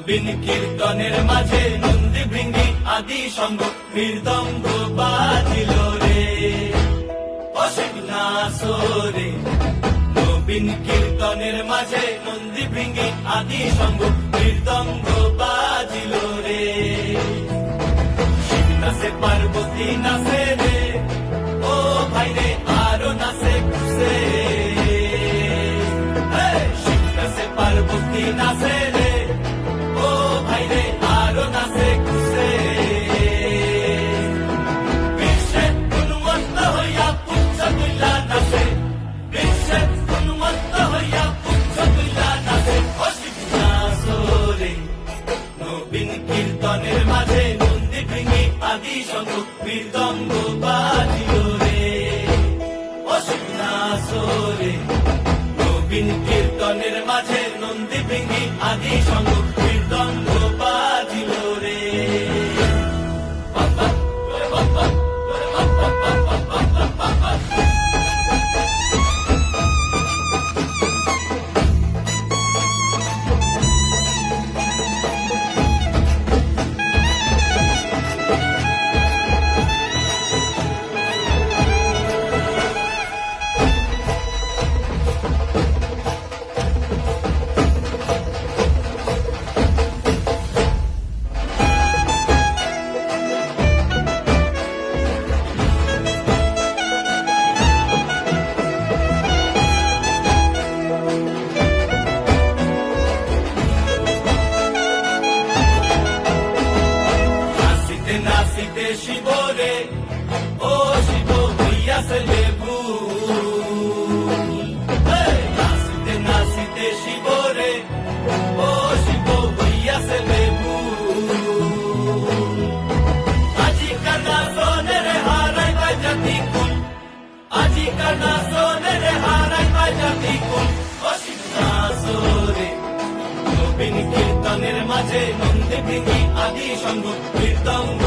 নবীন কীর্তনের মাঝে নন্দী ভৃঙ্গি আদি সঙ্গ মৃদঙ্গ বাজিল রে অসীম নাসরে। নবীন কীর্তনের মাঝে নন্দী ভৃঙ্গি আদি সঙ্গ মৃদঙ্গ বাজিল রে। শিব নাচে পার্বতী নাচে রে ও ভাই রে আরো নাচে খুশে। শিব নাচে পার্বতী নাচে রে ও ভাই রে আরো নাচে খুশে। বিশ্বে উন্মত্ত হইয়া পুচ্ছ তুইলা নাচে, বিশ্বে উন্মত্ত হইয়া পুচ্ছ তুইলা নাচে অসীম নাচরে। নবীন কীর্তনের মাঝে নন্দী ভৃঙ্গি আদি সঙ্গ মৃদঙ্গ বাজিল রে অসীম নাচরে। নবীন কীর্তনের মাঝে নন্দী ভৃঙ্গি আদি সঙ্গ মৃদঙ্গ বাজিল রে। নাচিতে শিব রে ও শিব হইয়াছে লেবু। নাচিতে নাচিতে শিব রে ও শিব হইয়াছে লেবু। আজিকার নাচনের হারাই বাজাতি কুল, আজিকার নাচনের হারাই বাজাতি কুল অসীম নাচরে। নবীন কীর্তনের মাঝে নন্দী ভৃঙ্গি আদি সঙ্গ মৃদঙ্গ